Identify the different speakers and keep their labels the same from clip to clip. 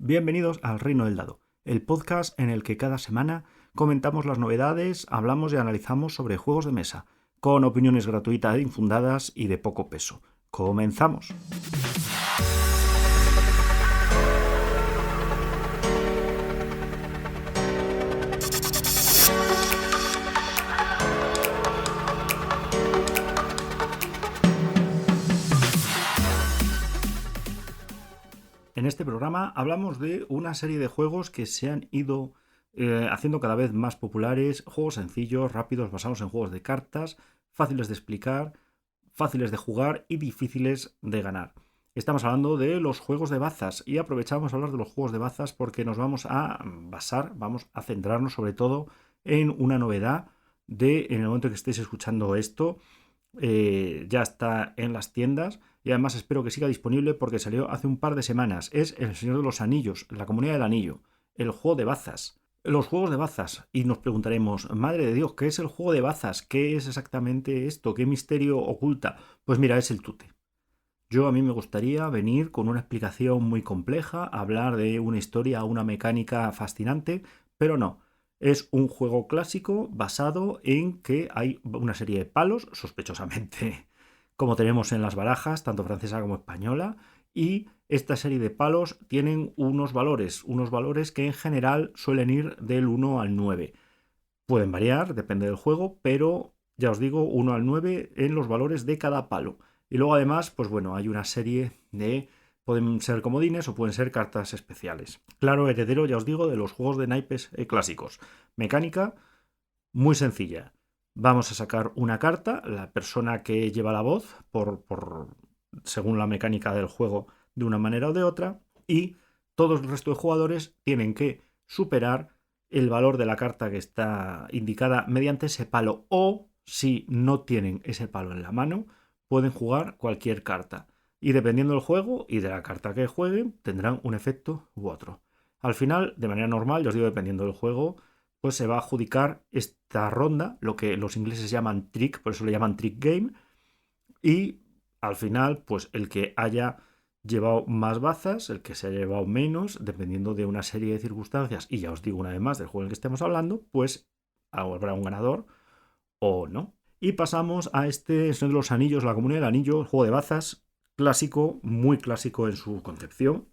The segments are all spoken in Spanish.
Speaker 1: Bienvenidos al Reino del Dado, el podcast en el que cada semana comentamos las novedades, hablamos y analizamos sobre juegos de mesa, con opiniones gratuitas e infundadas y de poco peso. ¡Comenzamos! En este programa hablamos de una serie de juegos que se han ido haciendo cada vez más populares, juegos sencillos, rápidos, basados en juegos de cartas, fáciles de explicar, fáciles de jugar y difíciles de ganar. Estamos hablando de los juegos de bazas y aprovechamos a hablar de los juegos de bazas porque nos vamos a basar, vamos a centrarnos sobre todo en una novedad en el momento que estéis escuchando esto, ya está en las tiendas y además espero que siga disponible porque salió hace un par de semanas. Es El Señor de los Anillos, la Comunidad del Anillo, el juego de bazas. Los juegos de bazas. Y nos preguntaremos, madre de Dios, ¿qué es el juego de bazas? ¿Qué es exactamente esto? ¿Qué misterio oculta? Pues mira, es el tute. A mí me gustaría venir con una explicación muy compleja, hablar de una historia, una mecánica fascinante, pero no. Es un juego clásico basado en que hay una serie de palos, sospechosamente, como tenemos en las barajas, tanto francesa como española, y esta serie de palos tienen unos valores que en general suelen ir del 1 al 9. Pueden variar, depende del juego, pero ya os digo, 1 al 9 en los valores de cada palo. Y luego además, pues bueno, hay una serie de... Pueden ser comodines o pueden ser cartas especiales. Claro, heredero, ya os digo, de los juegos de naipes clásicos. Mecánica muy sencilla. Vamos a sacar una carta, la persona que lleva la voz, según la mecánica del juego, de una manera o de otra, y todos el resto de jugadores tienen que superar el valor de la carta que está indicada mediante ese palo, o si no tienen ese palo en la mano, pueden jugar cualquier carta. Y dependiendo del juego y de la carta que jueguen, tendrán un efecto u otro. Al final, de manera normal, yo os digo, dependiendo del juego, pues se va a adjudicar esta ronda, lo que los ingleses llaman trick, por eso le llaman trick game, y al final, pues el que haya llevado más bazas, el que se haya llevado menos, dependiendo de una serie de circunstancias, y ya os digo una vez más del juego en el que estemos hablando, pues habrá un ganador o no. Y pasamos a este Señor de los Anillos, la Comunidad del Anillo, el juego de bazas, clásico, muy clásico en su concepción.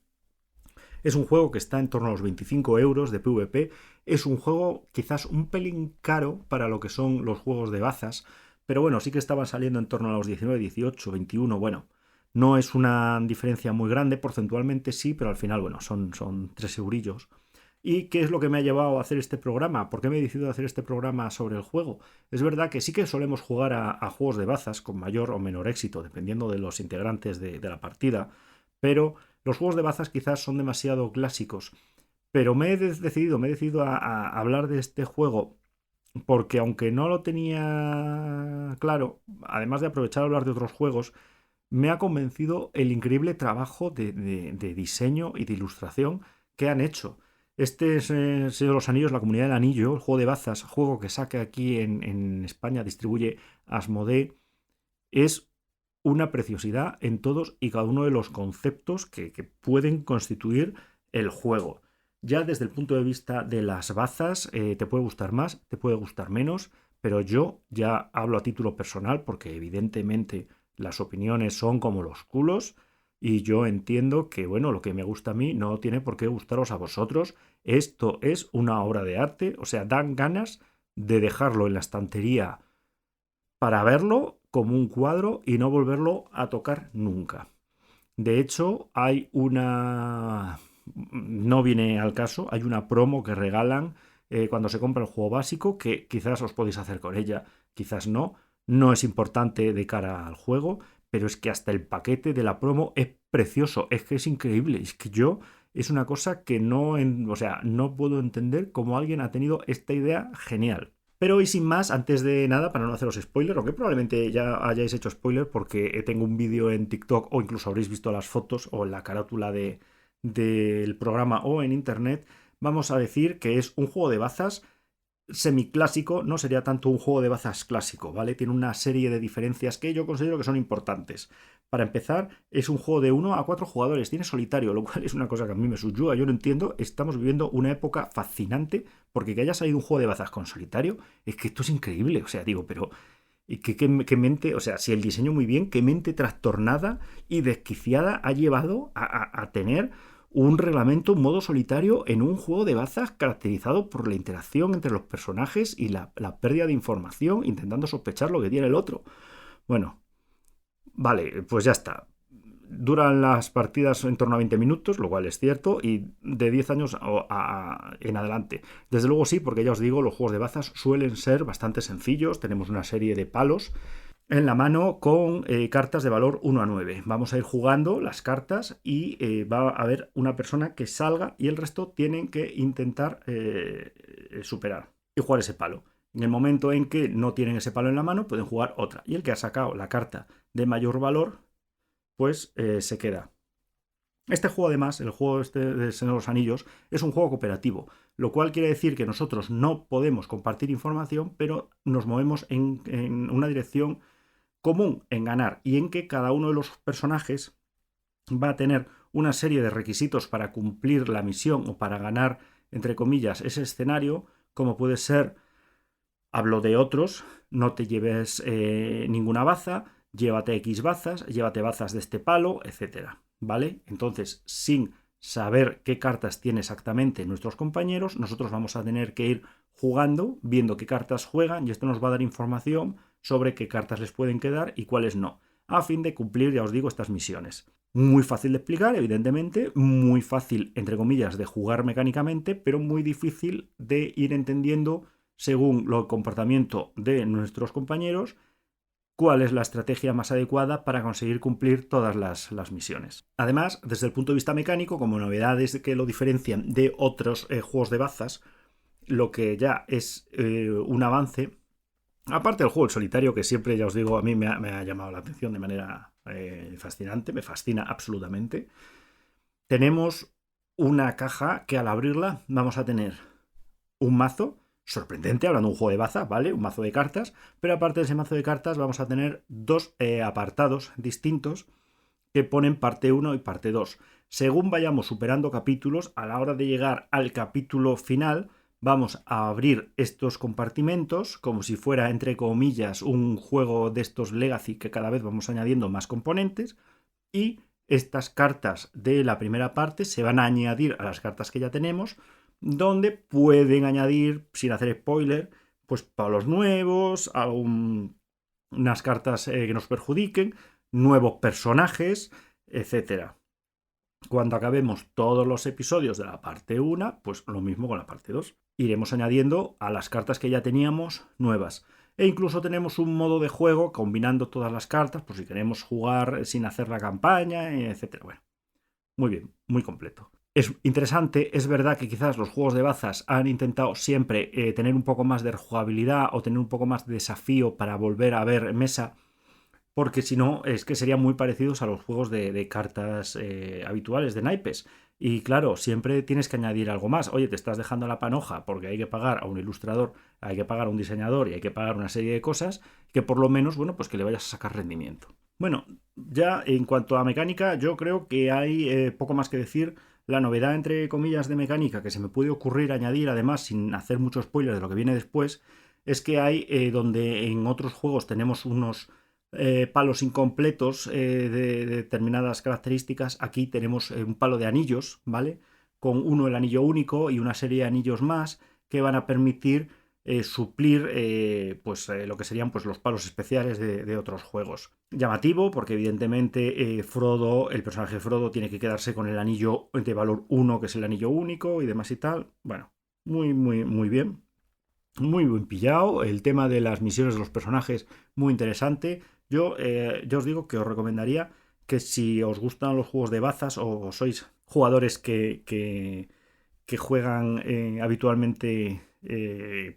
Speaker 1: Es un juego que está en torno a los 25 euros de PvP. Es un juego quizás un pelín caro para lo que son los juegos de bazas, pero bueno, sí que estaban saliendo en torno a los 19, 18, 21. Bueno, no es una diferencia muy grande, porcentualmente sí, pero al final, bueno, son 3 eurillos. ¿Y qué es lo que me ha llevado a hacer este programa? ¿Por qué me he decidido hacer este programa sobre el juego? Es verdad que sí que solemos jugar a juegos de bazas con mayor o menor éxito, dependiendo de los integrantes de la partida, pero los juegos de bazas quizás son demasiado clásicos. Pero me he decidido a hablar de este juego porque aunque no lo tenía claro, además de aprovechar a hablar de otros juegos, me ha convencido el increíble trabajo de diseño y de ilustración que han hecho. Este es Señor de los Anillos, la Comunidad del Anillo, el juego de bazas, juego que saca aquí en España, distribuye Asmodee, es una preciosidad en todos y cada uno de los conceptos que pueden constituir el juego. Ya desde el punto de vista de las bazas, te puede gustar más, te puede gustar menos, pero yo ya hablo a título personal porque evidentemente las opiniones son como los culos y yo entiendo que, bueno, lo que me gusta a mí no tiene por qué gustaros a vosotros. Esto es una obra de arte, o sea, dan ganas de dejarlo en la estantería para verlo como un cuadro y no volverlo a tocar nunca. De hecho, no viene al caso, hay una promo que regalan cuando se compra el juego básico que quizás os podéis hacer con ella, quizás no. No es importante de cara al juego, pero es que hasta el paquete de la promo es precioso, es que es increíble, es que es una cosa que no puedo entender cómo alguien ha tenido esta idea genial. Pero y sin más, antes de nada, para no haceros spoiler, aunque probablemente ya hayáis hecho spoiler porque tengo un vídeo en TikTok o incluso habréis visto las fotos o en la carátula del programa o en internet, vamos a decir que es un juego de bazas semiclásico, no sería tanto un juego de bazas clásico, ¿vale? Tiene una serie de diferencias que yo considero que son importantes. Para empezar, es un juego de 1 a 4 jugadores, tiene solitario, lo cual es una cosa que a mí me subyuga, yo no entiendo. Estamos viviendo una época fascinante, porque que haya salido un juego de bazas con solitario, es que esto es increíble, o sea, digo, pero ¿y qué mente, o sea, si el diseño muy bien, qué mente trastornada y desquiciada ha llevado a tener un reglamento, un modo solitario en un juego de bazas caracterizado por la interacción entre los personajes y la pérdida de información, intentando sospechar lo que tiene el otro? Bueno, vale, pues ya está. Duran las partidas en torno a 20 minutos, lo cual es cierto, y de 10 años en adelante. Desde luego sí, porque ya os digo, los juegos de bazas suelen ser bastante sencillos. Tenemos una serie de palos en la mano con cartas de valor 1 a 9. Vamos a ir jugando las cartas y va a haber una persona que salga y el resto tienen que intentar superar y jugar ese palo. En el momento en que no tienen ese palo en la mano, pueden jugar otra. Y el que ha sacado la carta de mayor valor, pues se queda. Este juego, además, el juego este de Señor de los Anillos, es un juego cooperativo, lo cual quiere decir que nosotros no podemos compartir información, pero nos movemos en una dirección común en ganar y en que cada uno de los personajes va a tener una serie de requisitos para cumplir la misión o para ganar, entre comillas, ese escenario, como puede ser, hablo de otros, no te lleves ninguna baza, llévate X bazas, llévate bazas de este palo, etcétera, ¿vale? Entonces, sin saber qué cartas tienen exactamente nuestros compañeros, nosotros vamos a tener que ir jugando, viendo qué cartas juegan, y esto nos va a dar información sobre qué cartas les pueden quedar y cuáles no, a fin de cumplir, ya os digo, estas misiones. Muy fácil de explicar, evidentemente, muy fácil, entre comillas, de jugar mecánicamente, pero muy difícil de ir entendiendo, según el comportamiento de nuestros compañeros, cuál es la estrategia más adecuada para conseguir cumplir todas las misiones. Además, desde el punto de vista mecánico, como novedades que lo diferencian de otros juegos de bazas, lo que ya es un avance, aparte del juego el solitario, que siempre, ya os digo, a mí me ha llamado la atención de manera fascinante, me fascina absolutamente. Tenemos una caja que al abrirla vamos a tener un mazo sorprendente, hablando de un juego de baza, ¿vale? Un mazo de cartas, pero aparte de ese mazo de cartas vamos a tener dos apartados distintos que ponen parte 1 y parte 2. Según vayamos superando capítulos, a la hora de llegar al capítulo final, vamos a abrir estos compartimentos como si fuera, entre comillas, un juego de estos Legacy que cada vez vamos añadiendo más componentes, y estas cartas de la primera parte se van a añadir a las cartas que ya tenemos, donde pueden añadir, sin hacer spoiler, pues palos nuevos, unas cartas que nos perjudiquen, nuevos personajes, etcétera. Cuando acabemos todos los episodios de la parte 1, pues lo mismo con la parte 2. Iremos añadiendo a las cartas que ya teníamos nuevas. E incluso tenemos un modo de juego combinando todas las cartas, por si queremos jugar sin hacer la campaña, etcétera. Bueno, muy bien, muy completo. Es interesante, es verdad que quizás los juegos de bazas han intentado siempre tener un poco más de rejugabilidad o tener un poco más de desafío para volver a ver mesa, porque si no es que serían muy parecidos a los juegos de cartas habituales, de naipes. Y claro, siempre tienes que añadir algo más. Oye, te estás dejando la panoja porque hay que pagar a un ilustrador, hay que pagar a un diseñador y hay que pagar una serie de cosas que por lo menos, bueno, pues que le vayas a sacar rendimiento. Bueno, ya en cuanto a mecánica, yo creo que hay poco más que decir. La novedad, entre comillas, de mecánica que se me puede ocurrir añadir, además, sin hacer mucho spoiler de lo que viene después, es que hay donde en otros juegos tenemos unos palos incompletos de determinadas características. Aquí tenemos un palo de anillos, ¿vale? Con uno el anillo único y una serie de anillos más que van a permitir suplir lo que serían pues, los palos especiales de otros juegos. Llamativo porque evidentemente Frodo, el personaje de Frodo tiene que quedarse con el anillo de valor 1, que es el anillo único y demás y tal. Bueno, muy bien. Muy bien pillado. El tema de las misiones de los personajes, muy interesante. Yo os digo que os recomendaría que si os gustan los juegos de bazas o sois jugadores que juegan habitualmente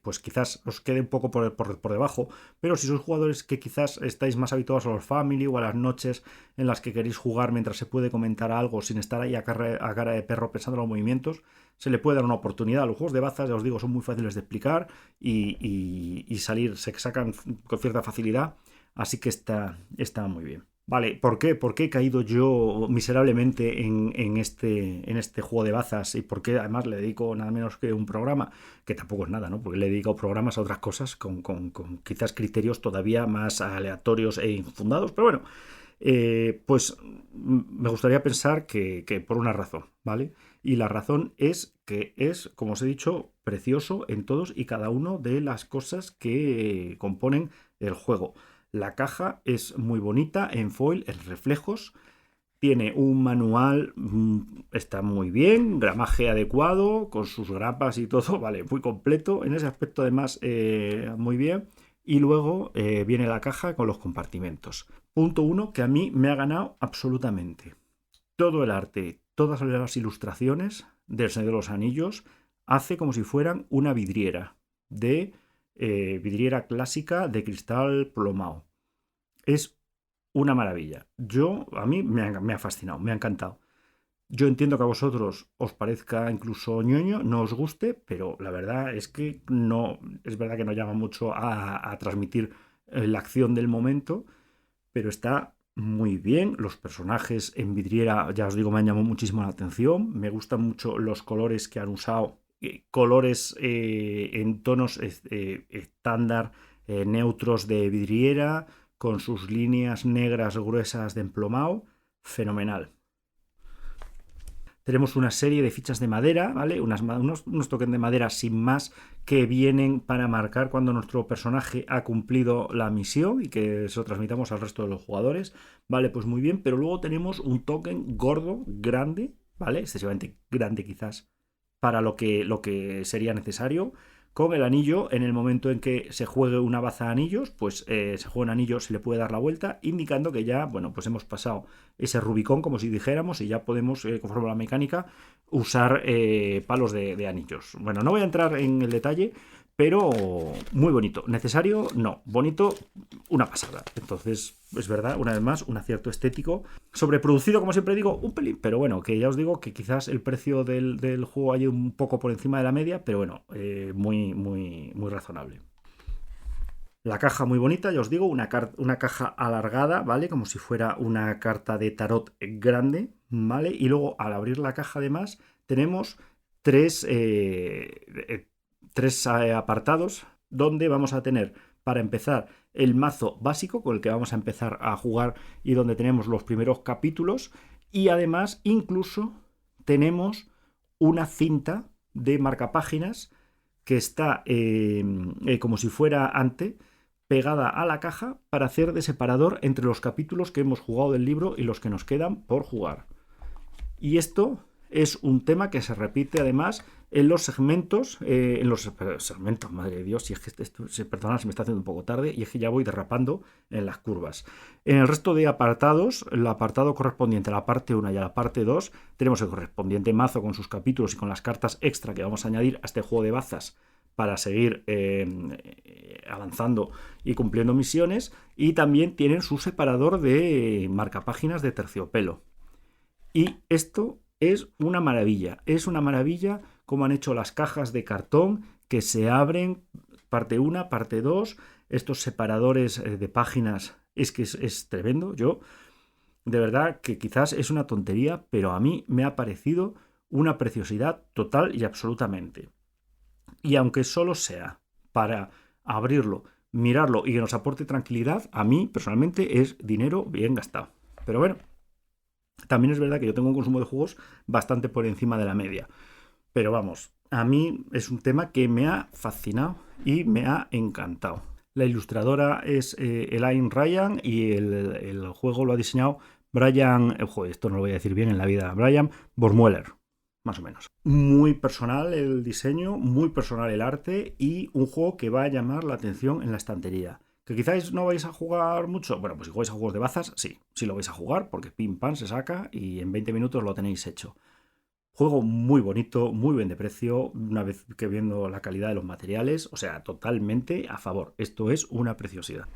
Speaker 1: pues quizás os quede un poco por debajo, pero si sois jugadores que quizás estáis más habituados a los family o a las noches en las que queréis jugar mientras se puede comentar algo sin estar ahí a cara de perro pensando en los movimientos, se le puede dar una oportunidad. Los juegos de bazas, ya os digo, son muy fáciles de explicar y salir, se sacan con cierta facilidad, así que está muy bien. Vale, ¿por qué? ¿Por qué he caído yo miserablemente en este juego de bazas? Y por qué además le dedico nada menos que un programa, que tampoco es nada, ¿no? Porque le he dedicado programas a otras cosas con quizás criterios todavía más aleatorios e infundados, pero bueno, pues me gustaría pensar que por una razón, ¿vale? Y la razón es que es, como os he dicho, precioso en todos y cada uno de las cosas que componen el juego. La caja es muy bonita en foil, en reflejos. Tiene un manual, está muy bien, gramaje adecuado, con sus grapas y todo, vale, muy completo. En ese aspecto, además, muy bien. Y luego viene la caja con los compartimentos. Punto uno que a mí me ha ganado absolutamente. Todo el arte, todas las ilustraciones del Señor de los Anillos, hace como si fueran una vidriera vidriera clásica de cristal plomado. Es una maravilla. A mí me ha fascinado, me ha encantado. Yo entiendo que a vosotros os parezca incluso ñoño, no os guste, pero la verdad es que no, es verdad que no llama mucho a transmitir la acción del momento, pero está muy bien. Los personajes en vidriera, ya os digo, me han llamado muchísimo la atención. Me gustan mucho los colores que han usado, colores en tonos estándar, neutros de vidriera, con sus líneas negras gruesas de emplomado. Fenomenal. Tenemos una serie de fichas de madera, ¿vale? Unos tokens de madera sin más que vienen para marcar cuando nuestro personaje ha cumplido la misión y que se lo transmitamos al resto de los jugadores. Vale, pues muy bien, pero luego tenemos un token gordo, grande, ¿vale? Excesivamente grande quizás para lo que sería necesario. Con el anillo, en el momento en que se juegue una baza de anillos, pues se juega un anillo, se le puede dar la vuelta, indicando que ya, bueno, pues hemos pasado ese Rubicón, como si dijéramos, y ya podemos, conforme a la mecánica, usar palos de anillos. Bueno, no voy a entrar en el detalle, pero muy bonito. ¿Necesario? No. Bonito, una pasada. Entonces, es verdad, una vez más, un acierto estético. Sobreproducido, como siempre digo, un pelín, pero bueno, que ya os digo que quizás el precio del juego haya un poco por encima de la media, pero bueno, muy, muy, muy razonable. La caja muy bonita, ya os digo, una caja alargada, ¿vale? Como si fuera una carta de tarot grande, ¿vale? Y luego al abrir la caja además tenemos tres, tres apartados donde vamos a tener, para empezar, el mazo básico con el que vamos a empezar a jugar y donde tenemos los primeros capítulos, y además incluso tenemos una cinta de marcapáginas que está como si fuera ante pegada a la caja para hacer de separador entre los capítulos que hemos jugado del libro y los que nos quedan por jugar. Y esto es un tema que se repite además en los segmentos, madre de Dios, y es que perdona, se me está haciendo un poco tarde y es que ya voy derrapando en las curvas. En el resto de apartados, el apartado correspondiente a la parte 1 y a la parte 2, tenemos el correspondiente mazo con sus capítulos y con las cartas extra que vamos a añadir a este juego de bazas para seguir avanzando y cumpliendo misiones, y también tienen su separador de marcapáginas de terciopelo. Y esto es una maravilla como han hecho las cajas de cartón que se abren, parte 1, parte 2, estos separadores de páginas, es que es tremendo. Yo, de verdad, que quizás es una tontería, pero a mí me ha parecido una preciosidad total y absolutamente. Y aunque solo sea para abrirlo, mirarlo y que nos aporte tranquilidad, a mí personalmente es dinero bien gastado. Pero bueno, también es verdad que yo tengo un consumo de juegos bastante por encima de la media. Pero vamos, a mí es un tema que me ha fascinado y me ha encantado. La ilustradora es Elaine Ryan y el juego lo ha diseñado Brian, esto no lo voy a decir bien en la vida, Brian Bormueller, más o menos. Muy personal el diseño, muy personal el arte y un juego que va a llamar la atención en la estantería. ¿Que quizás no vais a jugar mucho? Bueno, pues si jugáis a juegos de bazas, sí lo vais a jugar porque pim pam se saca y en 20 minutos lo tenéis hecho. Juego muy bonito, muy bien de precio, una vez que viendo la calidad de los materiales, o sea, totalmente a favor. Esto es una preciosidad.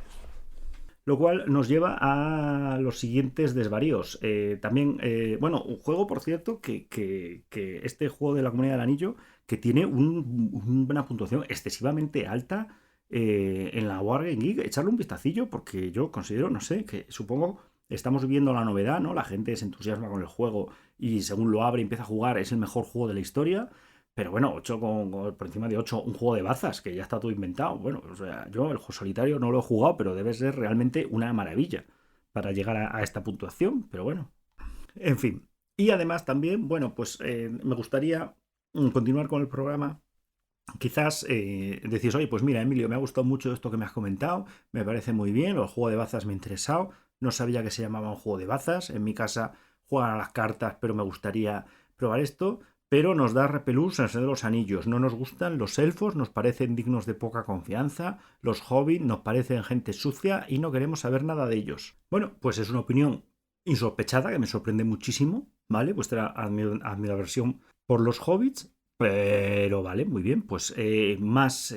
Speaker 1: Lo cual nos lleva a los siguientes desvaríos. También, bueno, un juego, por cierto, que este juego de la Comunidad del Anillo, que tiene una puntuación excesivamente alta en la Wargame Geek. Echarle un vistacillo porque yo considero, no sé, que supongo estamos viviendo la novedad, ¿no? La gente se entusiasma con el juego y según lo abre y empieza a jugar es el mejor juego de la historia. Pero bueno, 8 por encima de 8 un juego de bazas, que ya está todo inventado. Bueno, o sea, yo el juego solitario no lo he jugado, pero debe ser realmente una maravilla para llegar a esta puntuación. Pero bueno, en fin. Y además también, bueno, pues me gustaría continuar con el programa. Quizás decís, oye, pues mira, Emilio, me ha gustado mucho esto que me has comentado, me parece muy bien, el juego de bazas me ha interesado, no sabía que se llamaba un juego de bazas, en mi casa juegan a las cartas, pero me gustaría probar esto, pero nos da repelús en el Señor de los Anillos, no nos gustan los elfos, nos parecen dignos de poca confianza, los hobbits nos parecen gente sucia y no queremos saber nada de ellos. Bueno, pues es una opinión insospechada que me sorprende muchísimo, ¿vale? Vuestra admiración por los hobbits, pero vale, muy bien. Pues más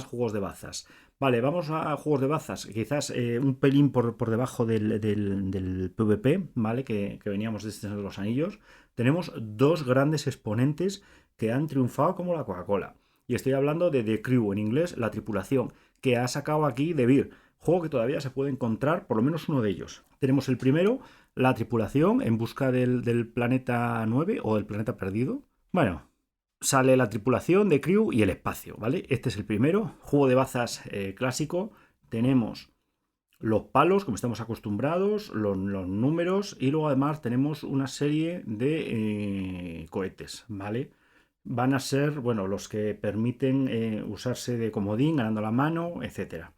Speaker 1: juegos de bazas. Vale, vamos a juegos de bazas. Quizás un pelín por debajo del PvP, ¿vale? Que veníamos de este Señor de los Anillos. Tenemos dos grandes exponentes que han triunfado como la Coca-Cola. Y estoy hablando de The Crew, en inglés, la tripulación, que ha sacado aquí de Beer. Juego que todavía se puede encontrar, por lo menos uno de ellos. Tenemos el primero, la tripulación en busca del planeta 9 o del planeta perdido. Bueno, sale la tripulación de Crew y el espacio, ¿vale? Este es el primero, juego de bazas clásico. Tenemos los palos, como estamos acostumbrados, los números y luego además tenemos una serie de cohetes, ¿vale? Van a ser, bueno, los que permiten usarse de comodín, ganando la mano, etcétera.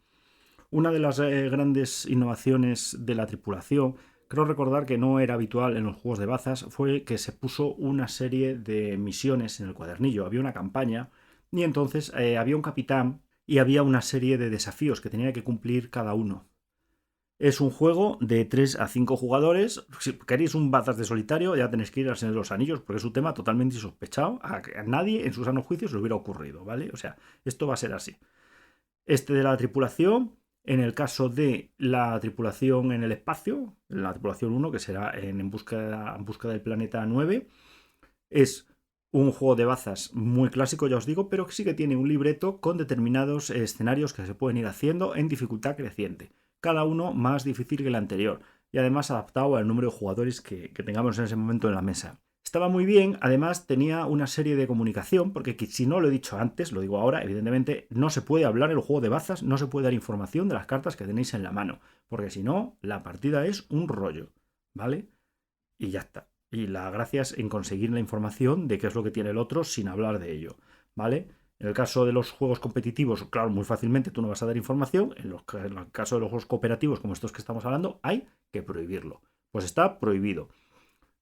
Speaker 1: Una de las grandes innovaciones de la tripulación, creo recordar que no era habitual en los juegos de bazas, fue que se puso una serie de misiones en el cuadernillo. Había una campaña y entonces había un capitán y había una serie de desafíos que tenía que cumplir cada uno. Es un juego de 3 a 5 jugadores. Si queréis un bazas de solitario, ya tenéis que ir al Señor de los Anillos, porque es un tema totalmente insospechado. A nadie en su sano juicio se le hubiera ocurrido, ¿vale? O sea, esto va a ser así. Este de la tripulación, en el caso de la tripulación en el espacio, la tripulación 1, que será en busca del planeta 9, es un juego de bazas muy clásico, ya os digo, pero que sí que tiene un libreto con determinados escenarios que se pueden ir haciendo en dificultad creciente, cada uno más difícil que el anterior, y además adaptado al número de jugadores que tengamos en ese momento en la mesa. Estaba muy bien, además tenía una serie de comunicación, porque si no lo he dicho antes, lo digo ahora, evidentemente no se puede hablar en el juego de bazas, no se puede dar información de las cartas que tenéis en la mano, porque si no, la partida es un rollo, ¿vale? Y ya está. Y la gracia es en conseguir la información de qué es lo que tiene el otro sin hablar de ello, ¿vale? En el caso de los juegos competitivos, claro, muy fácilmente tú no vas a dar información. En el caso de los juegos cooperativos, como estos que estamos hablando, hay que prohibirlo. Pues está prohibido.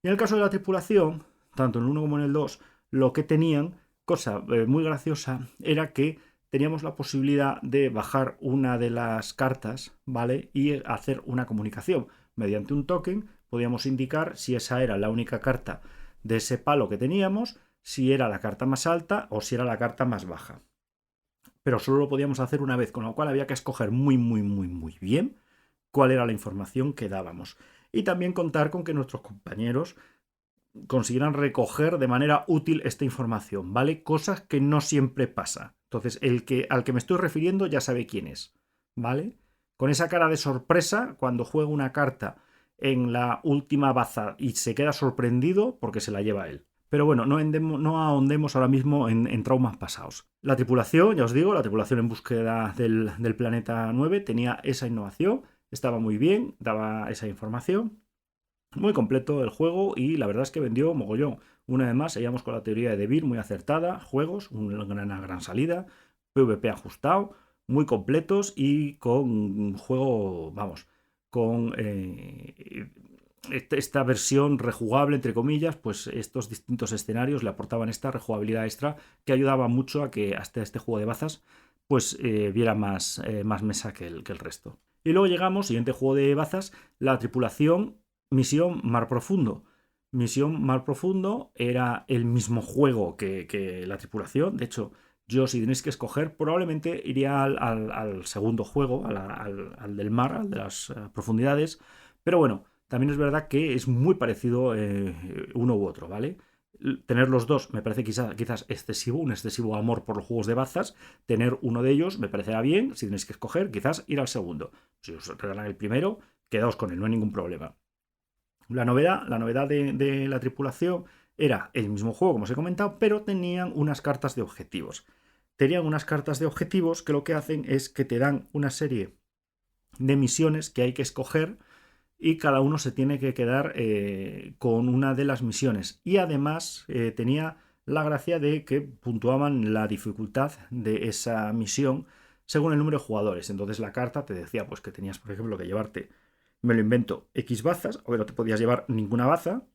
Speaker 1: Y en el caso de la tripulación, tanto en el 1 como en el 2, lo que tenían, cosa muy graciosa, era que teníamos la posibilidad de bajar una de las cartas, ¿vale? Y hacer una comunicación. Mediante un token podíamos indicar si esa era la única carta de ese palo que teníamos, si era la carta más alta o si era la carta más baja. Pero solo lo podíamos hacer una vez, con lo cual había que escoger muy bien cuál era la información que dábamos. Y también contar con que nuestros compañeros consiguieran recoger de manera útil esta información, ¿vale? Cosas que no siempre pasa. Entonces, al que me estoy refiriendo ya sabe quién es, ¿vale? Con esa cara de sorpresa cuando juega una carta en la última baza y se queda sorprendido porque se la lleva él. Pero bueno, no ahondemos ahora mismo en traumas pasados. La tripulación, ya os digo, la tripulación en búsqueda del planeta 9 tenía esa innovación, estaba muy bien, daba esa información. Muy completo el juego y la verdad es que vendió mogollón. Una vez más, seguíamos con la teoría de DeVir muy acertada, juegos, una gran salida, PvP ajustado, muy completos y con un juego, vamos, con esta versión rejugable, entre comillas, pues estos distintos escenarios le aportaban esta rejugabilidad extra que ayudaba mucho a que hasta este juego de bazas pues viera más mesa que el resto. Y luego llegamos, siguiente juego de bazas, la tripulación Misión Mar Profundo. Misión Mar Profundo era el mismo juego que la tripulación. De hecho, yo si tenéis que escoger, probablemente iría al segundo juego, al del mar, al de las profundidades. Pero bueno, también es verdad que es muy parecido uno u otro, ¿vale? Tener los dos me parece quizás excesivo, un excesivo amor por los juegos de bazas. Tener uno de ellos me parecerá bien. Si tenéis que escoger, quizás ir al segundo. Si os regalan el primero, quedaos con él, no hay ningún problema. La novedad de la tripulación era el mismo juego, como os he comentado, pero tenían unas cartas de objetivos. Tenían unas cartas de objetivos que lo que hacen es que te dan una serie de misiones que hay que escoger y cada uno se tiene que quedar con una de las misiones. Y además tenía la gracia de que puntuaban la dificultad de esa misión según el número de jugadores. Entonces la carta te decía pues que tenías, por ejemplo, que llevarte, me lo invento, X bazas, o que no te podías llevar ninguna baza.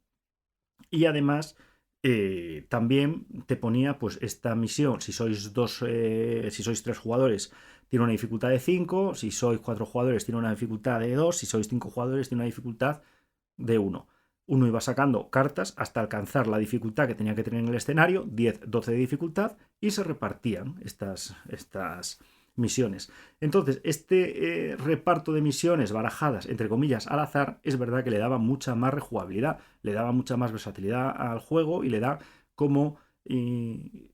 Speaker 1: Y además también te ponía pues esta misión, si sois si sois tres jugadores, tiene una dificultad de 5, si sois cuatro jugadores tiene una dificultad de 2, si sois 5 jugadores tiene una dificultad de 1. Uno iba sacando cartas hasta alcanzar la dificultad que tenía que tener en el escenario, 10, 12 de dificultad, y se repartían estas misiones. Entonces, este reparto de misiones barajadas, entre comillas, al azar, es verdad que le daba mucha más rejugabilidad, le daba mucha más versatilidad al juego y le da como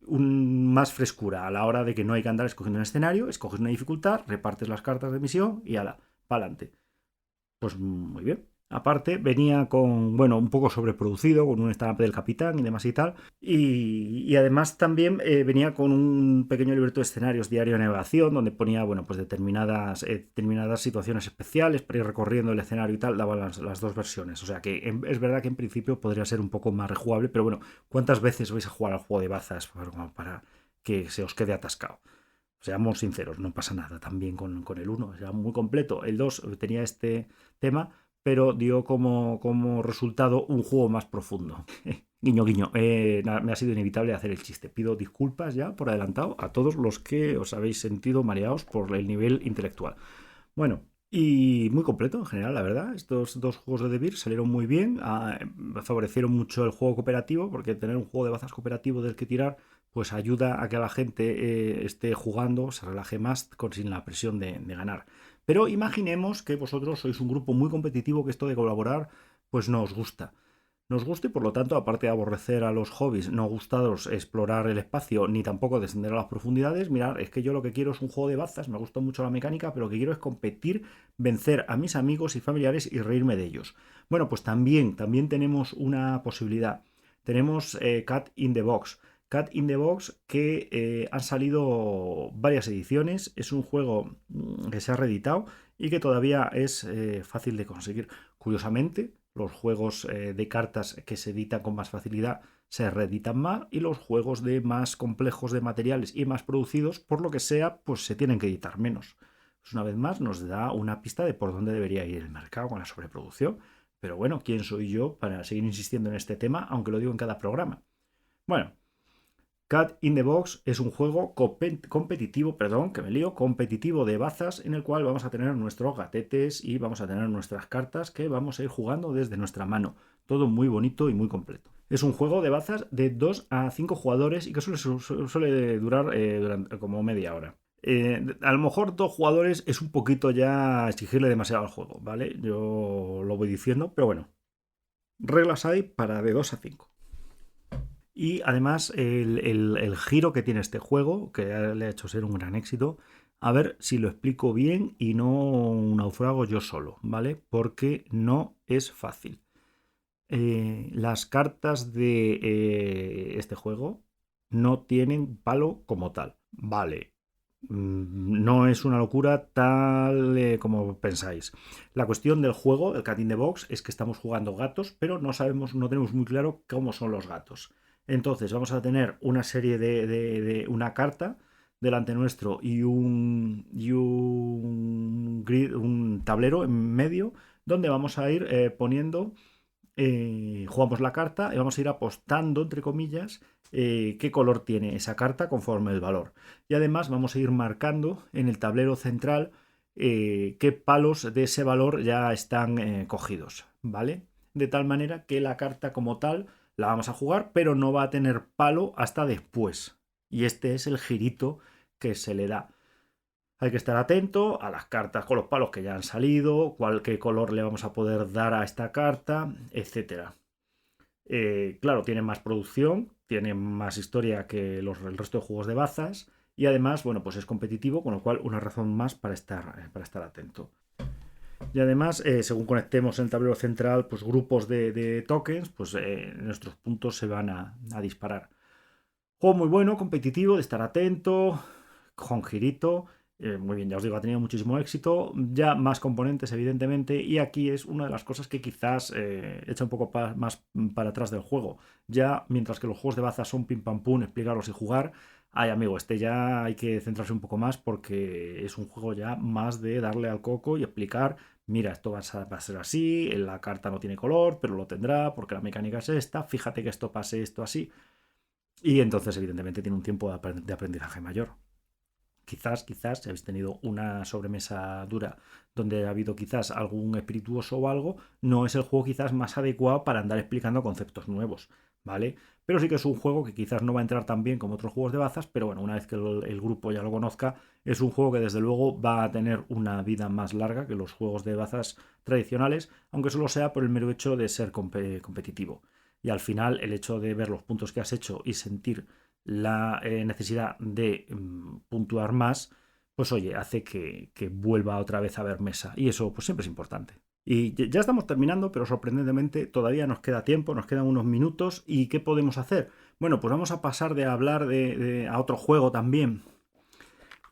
Speaker 1: más frescura a la hora de que no hay que andar escogiendo un escenario, escoges una dificultad, repartes las cartas de misión y ala, para adelante. Pues muy bien. Aparte, venía con, bueno, un poco sobreproducido, con un estampe del capitán y demás y tal. Y además también venía con un pequeño libreto de escenarios diario de navegación, donde ponía, bueno, pues determinadas situaciones especiales para ir recorriendo el escenario y tal, daban las dos versiones. O sea que es verdad que en principio podría ser un poco más rejugable, pero bueno, ¿cuántas veces vais a jugar al juego de bazas para que se os quede atascado? Seamos sinceros, no pasa nada también con el uno, era muy completo. El 2 tenía este tema, pero dio como resultado un juego más profundo. Guiño, guiño. Me ha sido inevitable hacer el chiste. Pido disculpas ya por adelantado a todos los que os habéis sentido mareados por el nivel intelectual. Bueno, y muy completo en general, la verdad. Estos dos juegos de DeVir salieron muy bien, favorecieron mucho el juego cooperativo, porque tener un juego de bazas cooperativo del que tirar, pues ayuda a que la gente esté jugando, se relaje más sin la presión de ganar. Pero imaginemos que vosotros sois un grupo muy competitivo, que esto de colaborar, pues no os gusta. Nos gusta y por lo tanto, aparte de aborrecer a los hobbies no gustados explorar el espacio ni tampoco descender a las profundidades, mirar, es que yo lo que quiero es un juego de bazas, me gusta mucho la mecánica, pero lo que quiero es competir, vencer a mis amigos y familiares y reírme de ellos. Bueno, pues también tenemos una posibilidad. Tenemos Cat in the Box. Cat in the Box que han salido varias ediciones, es un juego que se ha reeditado y que todavía es fácil de conseguir. Curiosamente, los juegos de cartas que se editan con más facilidad se reeditan más y los juegos de más complejos de materiales y más producidos, por lo que sea, pues se tienen que editar menos. Pues una vez más nos da una pista de por dónde debería ir el mercado con la sobreproducción. Pero bueno, ¿quién soy yo para seguir insistiendo en este tema, aunque lo digo en cada programa? Bueno, Cat in the Box es un juego competitivo, perdón, que me lío, competitivo de bazas en el cual vamos a tener nuestros gatetes y vamos a tener nuestras cartas que vamos a ir jugando desde nuestra mano. Todo muy bonito y muy completo. Es un juego de bazas de 2 a 5 jugadores y que suele durar durante como media hora. A lo mejor 2 jugadores es un poquito ya exigirle demasiado al juego, ¿vale? Yo lo voy diciendo, pero bueno. Reglas hay para de 2 a 5. Y además el giro que tiene este juego, que le ha hecho ser un gran éxito, a ver si lo explico bien y no naufrago yo solo, ¿vale? Porque no es fácil. Las cartas de este juego no tienen palo como tal, ¿vale? No es una locura tal como pensáis. La cuestión del juego, el Cat in the Box, es que estamos jugando gatos, pero no tenemos muy claro cómo son los gatos. Entonces vamos a tener una serie de una carta delante nuestro y un tablero en medio donde vamos a ir poniendo, jugamos la carta y vamos a ir apostando, entre comillas, qué color tiene esa carta conforme el valor. Y además vamos a ir marcando en el tablero central qué palos de ese valor ya están cogidos, ¿vale? de tal manera que la carta como tal la vamos a jugar, pero no va a tener palo hasta después. Y este es el girito que se le da. Hay que estar atento a las cartas con los palos que ya han salido, qué color le vamos a poder dar a esta carta, etc. Claro, tiene más producción, tiene más historia que el resto de juegos de bazas y además, bueno, pues es competitivo, con lo cual una razón más para estar atento. Y además, según conectemos en el tablero central, pues grupos de tokens, pues nuestros puntos se van a disparar. Juego muy bueno, competitivo, de estar atento, con girito. Muy bien, ya os digo, ha tenido muchísimo éxito. Ya más componentes, evidentemente. Y aquí es una de las cosas que quizás echa un poco más para atrás del juego. Ya, mientras que los juegos de baza son pim pam pum, explicarlos y jugar. Ay, amigo, este ya hay que centrarse un poco más porque es un juego ya más de darle al coco y explicar. Mira, esto va a ser así, la carta no tiene color, pero lo tendrá porque la mecánica es esta. Fíjate que esto pase esto así. Y entonces, evidentemente, tiene un tiempo de aprendizaje mayor. Quizás, si habéis tenido una sobremesa dura donde ha habido quizás algún espirituoso o algo, no es el juego quizás más adecuado para andar explicando conceptos nuevos, ¿vale? Pero sí que es un juego que quizás no va a entrar tan bien como otros juegos de bazas, pero bueno, una vez que el grupo ya lo conozca, es un juego que desde luego va a tener una vida más larga que los juegos de bazas tradicionales, aunque solo sea por el mero hecho de ser competitivo. Y al final, el hecho de ver los puntos que has hecho y sentir la necesidad de puntuar más, pues oye, hace que vuelva otra vez a haber mesa. Y eso pues siempre es importante. Y ya estamos terminando, pero sorprendentemente todavía nos queda tiempo, nos quedan unos minutos. ¿Y qué podemos hacer? Bueno, pues vamos a pasar de hablar a otro juego también.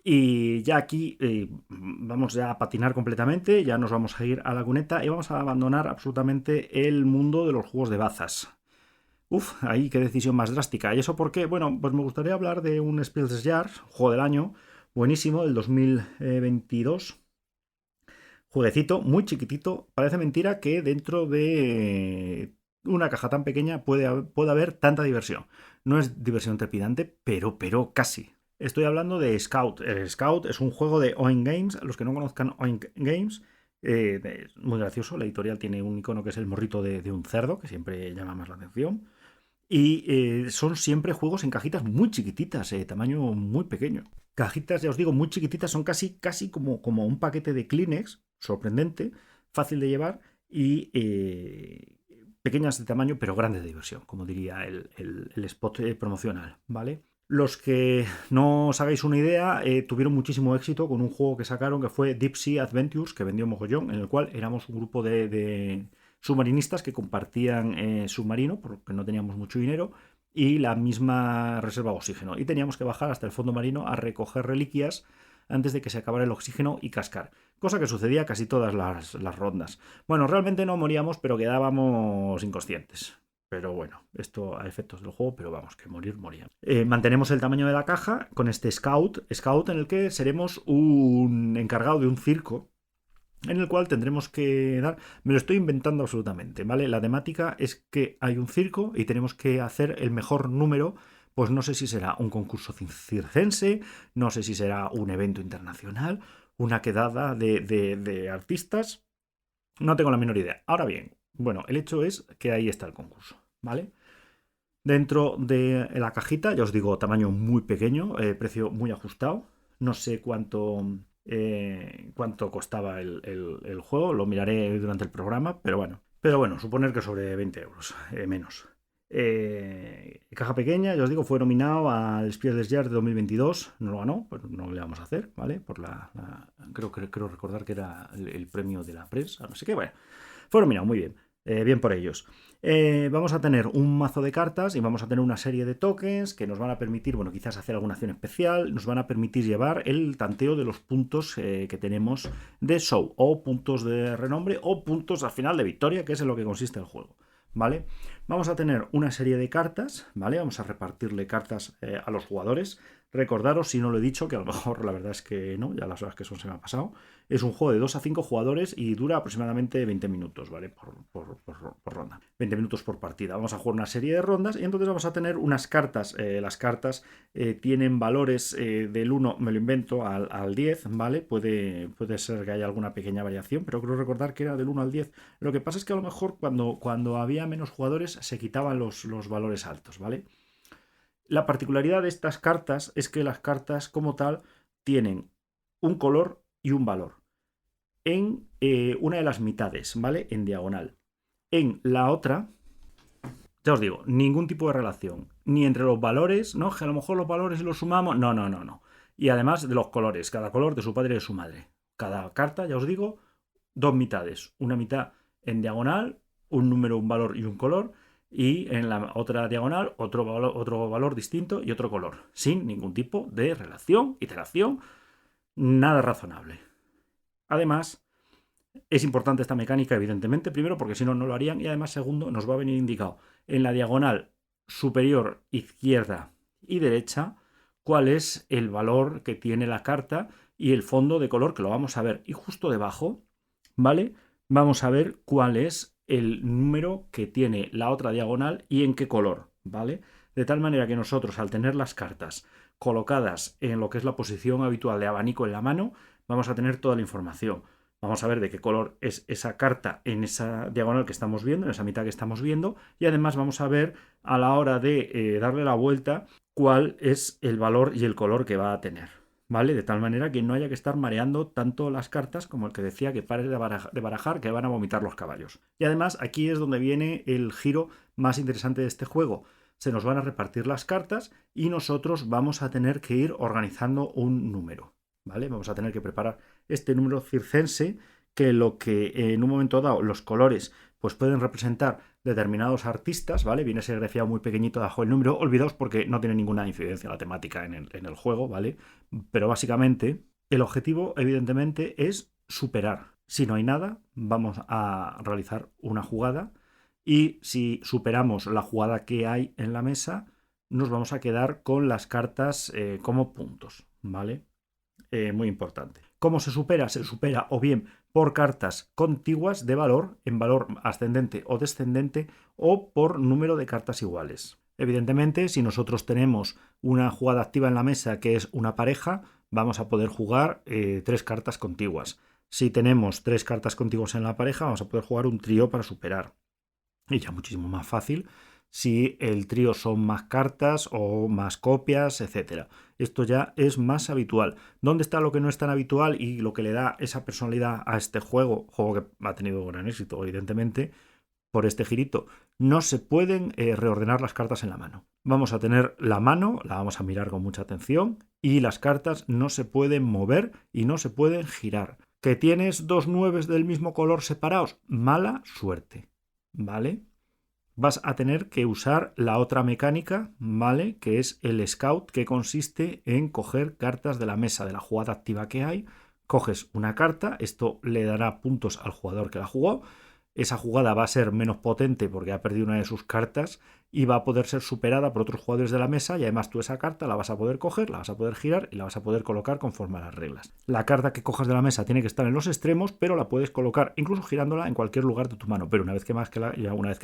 Speaker 1: Y ya aquí vamos ya a patinar completamente, ya nos vamos a ir a la cuneta y vamos a abandonar absolutamente el mundo de los juegos de bazas. Uf, ahí qué decisión más drástica. ¿Y eso por qué? Bueno, pues me gustaría hablar de un Spiel des Jahres, juego del año, buenísimo, del 2022. Jueguecito, muy chiquitito. Parece mentira que dentro de una caja tan pequeña puede haber tanta diversión. No es diversión trepidante, pero casi. Estoy hablando de Scout. Scout es un juego de Oink Games. Los que no conozcan Oink Games, es muy gracioso. La editorial tiene un icono que es el morrito de un cerdo, que siempre llama más la atención. Y son siempre juegos en cajitas muy chiquititas, tamaño muy pequeño. Cajitas, ya os digo, muy chiquititas, son casi como un paquete de Kleenex, sorprendente, fácil de llevar y pequeñas de tamaño, pero grandes de diversión, como diría el spot promocional, ¿vale? Los que no os hagáis una idea, tuvieron muchísimo éxito con un juego que sacaron que fue Deep Sea Adventures, que vendió mogollón, en el cual éramos un grupo de submarinistas que compartían submarino, porque no teníamos mucho dinero, y la misma reserva de oxígeno. Y teníamos que bajar hasta el fondo marino a recoger reliquias antes de que se acabara el oxígeno y cascar. Cosa que sucedía casi todas las rondas. Bueno, realmente no moríamos, pero quedábamos inconscientes. Pero bueno, esto a efectos del juego, pero vamos, que morían. Mantenemos el tamaño de la caja con este Scout en el que seremos un encargado de un circo en el cual tendremos que dar... Me lo estoy inventando absolutamente, ¿vale? La temática es que hay un circo y tenemos que hacer el mejor número. Pues no sé si será un concurso circense, no sé si será un evento internacional, una quedada de artistas. No tengo la menor idea. Ahora bien, bueno, el hecho es que ahí está el concurso, ¿vale? Dentro de la cajita, ya os digo, tamaño muy pequeño, precio muy ajustado. No sé cuánto costaba el juego, lo miraré durante el programa, pero bueno, suponer que sobre 20 euros, menos. Caja pequeña, ya os digo, fue nominado al Spiel des Jahres de 2022, no lo ganó, pues no le vamos a hacer, ¿vale? Creo recordar que era el premio de la prensa, no sé qué, bueno, fue nominado, muy bien. Bien por ellos. Vamos a tener un mazo de cartas y vamos a tener una serie de tokens que nos van a permitir, bueno, quizás hacer alguna acción especial, nos van a permitir llevar el tanteo de los puntos que tenemos de show, o puntos de renombre, o puntos al final de victoria, que es en lo que consiste el juego, ¿vale? Vamos a tener una serie de cartas, ¿vale? Vamos a repartirle cartas a los jugadores. Recordaros, si no lo he dicho, que a lo mejor la verdad es que no, ya las horas que son se me ha pasado. Es un juego de 2 a 5 jugadores y dura aproximadamente 20 minutos, ¿vale? Por ronda. 20 minutos por partida. Vamos a jugar una serie de rondas y entonces vamos a tener unas cartas. Las cartas tienen valores del 1, me lo invento, al 10, ¿vale? Puede ser que haya alguna pequeña variación, pero creo recordar que era del 1 al 10. Lo que pasa es que a lo mejor cuando había menos jugadores se quitaban los valores altos, ¿vale? La particularidad de estas cartas es que las cartas como tal tienen un color y un valor en una de las mitades, ¿vale? En diagonal. En la otra, ya os digo, ningún tipo de relación, ni entre los valores, ¿no? Que a lo mejor los valores los sumamos, no. Y además de los colores, cada color de su padre y de su madre. Cada carta, ya os digo, dos mitades, una mitad en diagonal, un número, un valor y un color, y en la otra diagonal otro valor distinto y otro color, sin ningún tipo de relación, iteración, nada razonable. Además, es importante esta mecánica, evidentemente, primero porque si no, no lo harían, y además, segundo, nos va a venir indicado en la diagonal superior, izquierda y derecha cuál es el valor que tiene la carta y el fondo de color, que lo vamos a ver, y justo debajo, ¿vale? Vamos a ver cuál es el número que tiene la otra diagonal y en qué color, ¿vale? De tal manera que nosotros, al tener las cartas colocadas en lo que es la posición habitual de abanico en la mano, vamos a tener toda la información. Vamos a ver de qué color es esa carta en esa diagonal que estamos viendo, en esa mitad que estamos viendo, y además vamos a ver a la hora de darle la vuelta cuál es el valor y el color que va a tener, ¿vale? De tal manera que no haya que estar mareando tanto las cartas como el que decía que pare de barajar, que van a vomitar los caballos. Y además aquí es donde viene el giro más interesante de este juego. Se nos van a repartir las cartas y nosotros vamos a tener que ir organizando un número, ¿vale? Vamos a tener que preparar este número circense, que lo que en un momento dado los colores pues pueden representar determinados artistas, ¿vale? Viene serigrafiado muy pequeñito bajo el número, olvidaos porque no tiene ninguna incidencia la temática en el juego, ¿vale? Pero básicamente el objetivo evidentemente es superar. Si no hay nada, vamos a realizar una jugada y si superamos la jugada que hay en la mesa, nos vamos a quedar con las cartas como puntos, ¿vale? Muy importante. ¿Cómo se supera? Se supera o bien por cartas contiguas de valor, en valor ascendente o descendente, o por número de cartas iguales. Evidentemente, si nosotros tenemos una jugada activa en la mesa que es una pareja, vamos a poder jugar 3 cartas contiguas. Si tenemos 3 cartas contiguas en la pareja, vamos a poder jugar un trío para superar. Y ya muchísimo más fácil si el trío son más cartas o más copias, etc. Esto ya es más habitual. ¿Dónde está lo que no es tan habitual y lo que le da esa personalidad a este juego? Juego que ha tenido gran éxito, evidentemente, por este girito. No se pueden reordenar las cartas en la mano. Vamos a tener la mano, la vamos a mirar con mucha atención, y las cartas no se pueden mover y no se pueden girar. ¿Que tienes 2 nueves del mismo color separados? Mala suerte, ¿vale? Vas a tener que usar la otra mecánica, ¿vale? Que es el scout, que consiste en coger cartas de la mesa de la jugada activa que hay. Coges una carta, esto le dará puntos al jugador que la jugó. Esa jugada va a ser menos potente porque ha perdido una de sus cartas y va a poder ser superada por otros jugadores de la mesa, y además tú esa carta la vas a poder coger, la vas a poder girar y la vas a poder colocar conforme a las reglas. La carta que cojas de la mesa tiene que estar en los extremos, pero la puedes colocar incluso girándola en cualquier lugar de tu mano, pero una vez que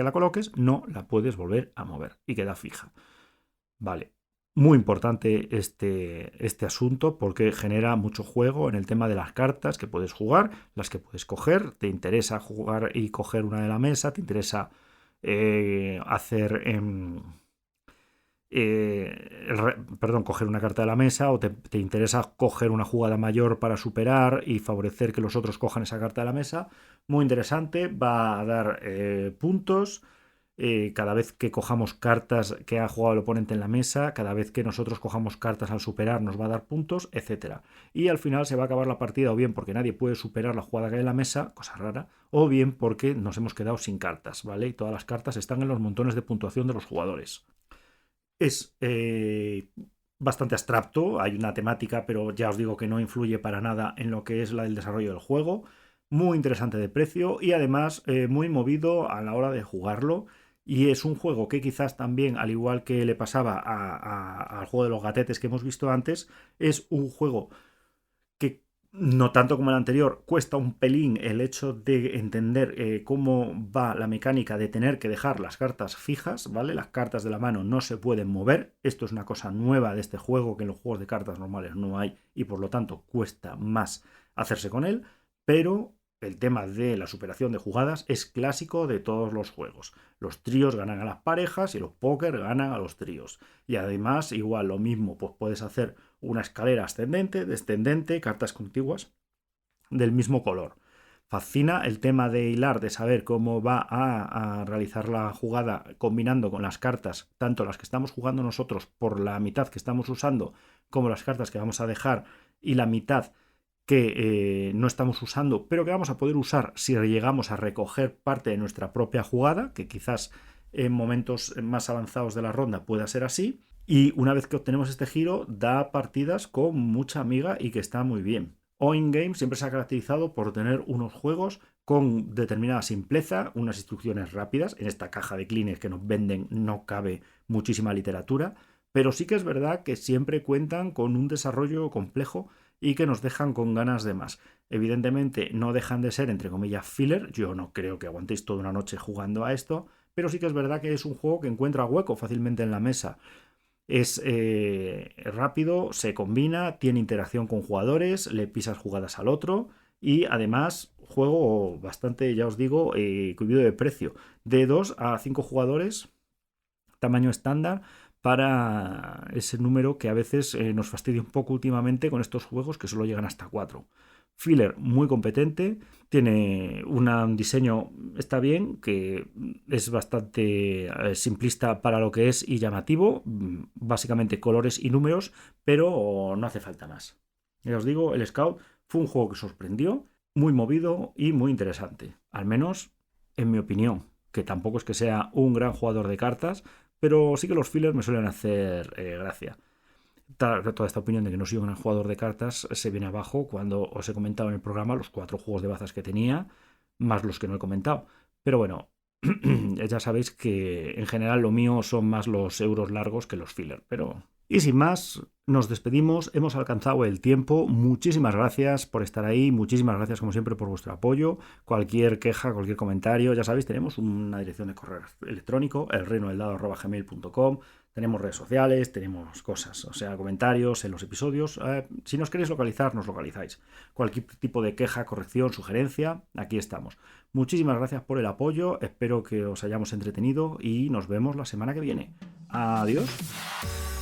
Speaker 1: la coloques no la puedes volver a mover y queda fija. Vale. Muy importante este asunto porque genera mucho juego en el tema de las cartas que puedes jugar, las que puedes coger. Te interesa jugar y coger una de la mesa, te interesa coger una carta de la mesa, o te interesa coger una jugada mayor para superar y favorecer que los otros cojan esa carta de la mesa. Muy interesante, va a dar puntos. Cada vez que cojamos cartas que ha jugado el oponente en la mesa, cada vez que nosotros cojamos cartas al superar nos va a dar puntos, etc. Y al final se va a acabar la partida o bien porque nadie puede superar la jugada que hay en la mesa, cosa rara, o bien porque nos hemos quedado sin cartas, ¿vale? Y todas las cartas están en los montones de puntuación de los jugadores. Es bastante abstracto, hay una temática, pero ya os digo que no influye para nada en lo que es el desarrollo del juego. Muy interesante de precio y además muy movido a la hora de jugarlo. Y es un juego que quizás también, al igual que le pasaba al juego de los gatetes que hemos visto antes, es un juego que no tanto como el anterior, cuesta un pelín el hecho de entender cómo va la mecánica de tener que dejar las cartas fijas, ¿vale? Las cartas de la mano no se pueden mover. Esto es una cosa nueva de este juego que en los juegos de cartas normales no hay y por lo tanto cuesta más hacerse con él, pero el tema de la superación de jugadas es clásico de todos los juegos. Los tríos ganan a las parejas y los póker ganan a los tríos. Y además, igual lo mismo, pues puedes hacer una escalera ascendente, descendente, cartas contiguas del mismo color. Fascina el tema de hilar, de saber cómo va a realizar la jugada combinando con las cartas, tanto las que estamos jugando nosotros por la mitad que estamos usando, como las cartas que vamos a dejar y la mitad que no estamos usando, pero que vamos a poder usar si llegamos a recoger parte de nuestra propia jugada, que quizás en momentos más avanzados de la ronda pueda ser así. Y una vez que obtenemos este giro, da partidas con mucha amiga y que está muy bien. Oin Game siempre se ha caracterizado por tener unos juegos con determinada simpleza, unas instrucciones rápidas. En esta caja de Kleenex que nos venden no cabe muchísima literatura, pero sí que es verdad que siempre cuentan con un desarrollo complejo y que nos dejan con ganas de más. Evidentemente no dejan de ser, entre comillas, filler. Yo no creo que aguantéis toda una noche jugando a esto, pero sí que es verdad que es un juego que encuentra hueco fácilmente en la mesa. Es rápido, se combina, tiene interacción con jugadores, le pisas jugadas al otro y además juego bastante, ya os digo, cuidado de precio. De 2 a 5 jugadores, tamaño estándar, para ese número que a veces nos fastidia un poco últimamente con estos juegos que solo llegan hasta 4. Filler muy competente, tiene un diseño, está bien, que es bastante simplista para lo que es y llamativo, básicamente colores y números, pero no hace falta más. Ya os digo, el Scout fue un juego que sorprendió, muy movido y muy interesante, al menos en mi opinión, que tampoco es que sea un gran jugador de cartas, pero sí que los fillers me suelen hacer gracia. Toda esta opinión de que no soy un gran jugador de cartas se viene abajo cuando os he comentado en el programa los 4 juegos de bazas que tenía, más los que no he comentado. Pero bueno, ya sabéis que en general lo mío son más los euros largos que los filler. Pero... Y sin más, nos despedimos, hemos alcanzado el tiempo. Muchísimas gracias por estar ahí, muchísimas gracias como siempre por vuestro apoyo. Cualquier queja, cualquier comentario, ya sabéis, tenemos una dirección de correo electrónico, elreinodeldado@gmail.com. Tenemos redes sociales, tenemos cosas, o sea, comentarios en los episodios. Si nos queréis localizar, nos localizáis. Cualquier tipo de queja, corrección, sugerencia, aquí estamos. Muchísimas gracias por el apoyo, espero que os hayamos entretenido y nos vemos la semana que viene. Adiós.